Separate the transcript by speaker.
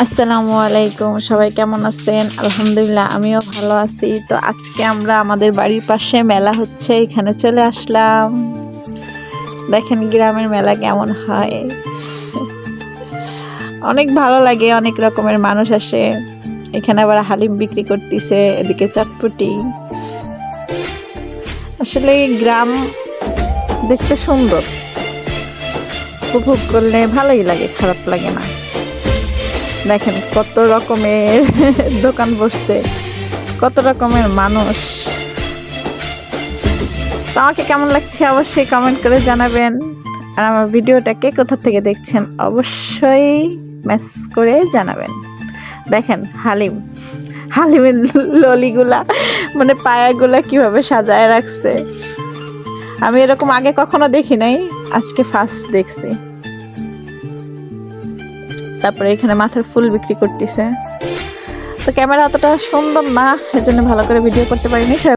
Speaker 1: আসসালামু আলাইকুম, সবাই কেমন আছেন? আলহামদুলিল্লাহ আমিও ভালো আছি। তো আজকে আমরা আমাদের বাড়ির পাশে মেলা হচ্ছে, এখানে চলে আসলাম। দেখেন গ্রামের মেলা কেমন হয়, অনেক ভালো লাগে। অনেক রকমের মানুষ আসে এখানে, আবার হালিম বিক্রি করতেছে, এদিকে চটপটি। আসলে গ্রাম দেখতে সুন্দর, উপভোগ করলে ভালোই লাগে, খারাপ লাগে না। দেখেন কত রকমের দোকান বসছে, কত রকমের মানুষ। তো আমাকে কেমন লাগছে অবশ্যই কমেন্ট করে জানাবেন। আর আমার ভিডিওটাকে কোথা থেকে দেখছেন অবশ্যই মেসেজ করে জানাবেন। দেখেন হালিমের ললিগুলা, মানে পায়াগুলা কিভাবে সাজায় রাখছে। আমি এরকম আগে কখনো দেখি নাই, আজকে ফার্স্ট দেখছি। তারপরে এখানে মাথার ফুল বিক্রি করতেছে। তো ক্যামেরা অতটা সুন্দর না, এজন্য ভালো করে ভিডিও করতে পারিনি।